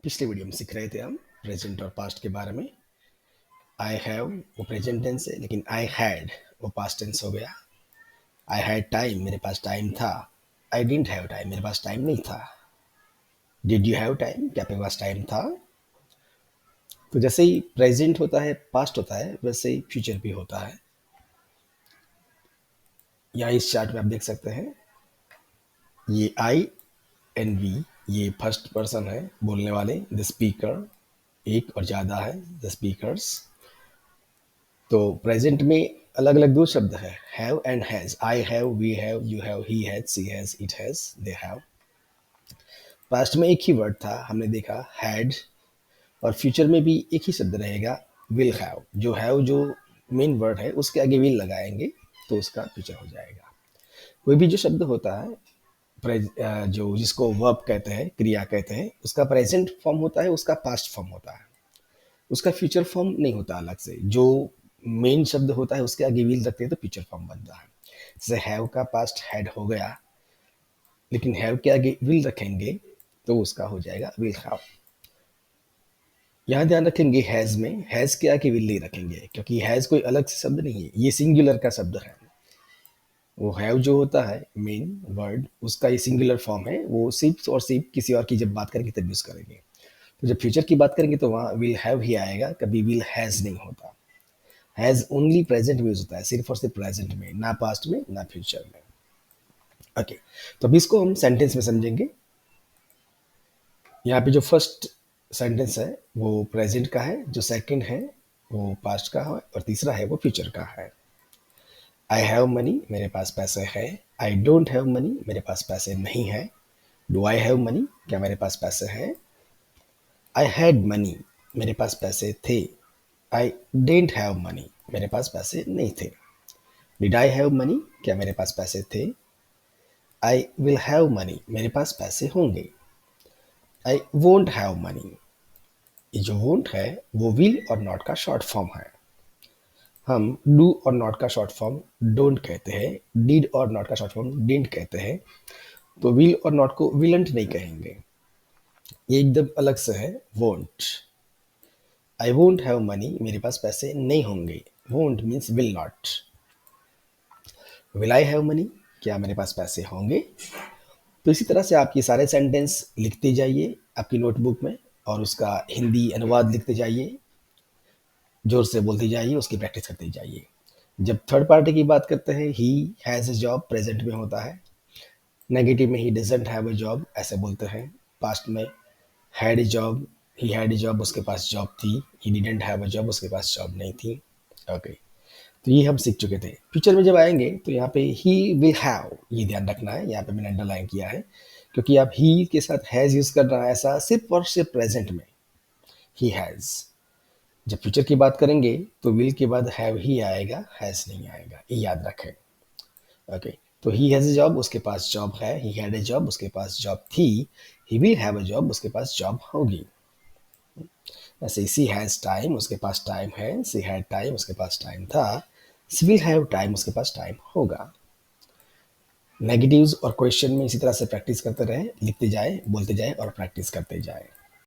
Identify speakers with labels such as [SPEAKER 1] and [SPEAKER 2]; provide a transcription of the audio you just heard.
[SPEAKER 1] पिछले वीडियो में सीख रहे थे हम प्रेजेंट और पास्ट के बारे में। आई हैव वो प्रेजेंट टेंस है, लेकिन आई हैड वो पास्ट टेंस हो गया। आई हैड टाइम, मेरे पास टाइम था। आई डिडंट हैव टाइम, मेरे पास टाइम नहीं था। डिड यू हैव टाइम, क्या आपके पास टाइम था? तो जैसे ही प्रेजेंट होता है, पास्ट होता है, वैसे ही फ्यूचर भी होता है। यहाँ इस चार्ट में आप देख सकते हैं, ये आई एंड वी, ये फर्स्ट पर्सन है बोलने वाले, द स्पीकर। एक और ज़्यादा है, द स्पीकर्स। तो प्रेजेंट में अलग अलग दो शब्द है, have and has. I have, we have, you have, he has, she has, it has, they have. Past में एक ही वर्ड था, हमने देखा हैड। और फ्यूचर में भी एक ही शब्द रहेगा, विल हैव। जो हैव जो मेन वर्ड है, उसके आगे विल लगाएंगे तो उसका फ्यूचर हो जाएगा। कोई भी जो शब्द होता है, जो जिसको वर्ब कहते हैं, क्रिया कहते हैं, उसका प्रेजेंट फॉर्म होता है, उसका पास्ट फॉर्म होता है, उसका फ्यूचर फॉर्म नहीं होता अलग से। जो मेन शब्द होता है उसके आगे विल रखते हैं तो फ्यूचर फॉर्म बनता है। जैसे हैव का पास्ट हैड हो गया, लेकिन हैव के आगे विल रखेंगे तो उसका हो जाएगा विल हैव। यहाँ ध्यान रखेंगे, हैज में हैज के आगे विल नहीं रखेंगे, क्योंकि हैज कोई अलग से शब्द नहीं है, ये सिंगुलर का शब्द है। वो हैव जो होता है मेन वर्ड, उसका ये सिंगुलर फॉर्म है, वो सिर्फ और सिर्फ किसी और की जब बात करेंगे तब यूज करेंगे। तो जब फ्यूचर की बात करेंगे तो वहाँ विल हैव ही आएगा, कभी विल हैज नहीं होता। हैज ओनली प्रेजेंट में यूज होता है, सिर्फ और सिर्फ प्रेजेंट में, ना पास्ट में ना फ्यूचर में। ओके, तो अभी इसको हम सेंटेंस में समझेंगे। यहाँ पे जो फर्स्ट सेंटेंस है वो प्रेजेंट का है, जो सेकंड है वो पास्ट का है, और तीसरा है वो फ्यूचर का है। आई हैव मनी, मेरे पास पैसे है। आई डोंट हैव मनी, मेरे पास पैसे नहीं है। डू आई हैव मनी, क्या मेरे पास पैसे हैं? आई हैड मनी, मेरे पास पैसे थे। आई डिडंट हैव मनी, मेरे पास पैसे नहीं थे। डिड आई हैव मनी, क्या मेरे पास पैसे थे? आई विल हैव मनी, मेरे पास पैसे होंगे। आई वोंट हैव मनी, ये जो वोंट है वो विल और नॉट का शॉर्ट फॉर्म है। हम डू और नॉट का शॉर्ट फॉर्म डोंट कहते हैं, डिड और नॉट का शॉर्ट फॉर्म डिडंट कहते हैं। तो विल और नॉट को विलंट नहीं कहेंगे, ये एकदम अलग से है won't. I won't have money, मेरे पास पैसे नहीं होंगे। Won't means will not. Will I have money, क्या मेरे पास पैसे होंगे? तो इसी तरह से आप ये सारे सेंटेंस लिखते जाइए आपकी नोटबुक में, और उसका हिंदी अनुवाद लिखते जाइए, जोर से बोलते जाइए, उसकी प्रैक्टिस करते जाइए। जब थर्ड पार्टी की बात करते हैं, he has a job present में होता है। नेगेटिव में he doesn't have a job ऐसे बोलते हैं। पास्ट में had a job, he had a job, उसके पास जॉब थी। He didn't have a job, उसके पास जॉब नहीं थी। ओके, तो ये हम सीख चुके थे। फ्यूचर में जब आएंगे तो यहाँ पे ही विल हैव, ये ध्यान रखना है, यहाँ पे मैंने अंडरलाइन किया है, क्योंकि आप ही के साथ हैज़ यूज़ कर रहा है, ऐसा सिर्फ और सिर्फ प्रेजेंट में ही हैज़। जब फ्यूचर की बात करेंगे तो विल के बाद हैव ही आएगा, हैज़ नहीं आएगा, ये याद रखें। ओके, तो ही हैज़ अ जॉब, उसके पास जॉब है। ही हैड अ जॉब, उसके पास जॉब थी। He will have a job, उसके पास जॉब होगी। ऐसे सी हैज़ टाइम, उसके पास टाइम है। सी हैड टाइम, उसके पास टाइम था। सी विल हैव टाइम, उसके पास टाइम होगा। नेगेटिव्स और क्वेश्चन में इसी तरह से प्रैक्टिस करते रहें, लिखते जाए, बोलते जाए और प्रैक्टिस करते जाए।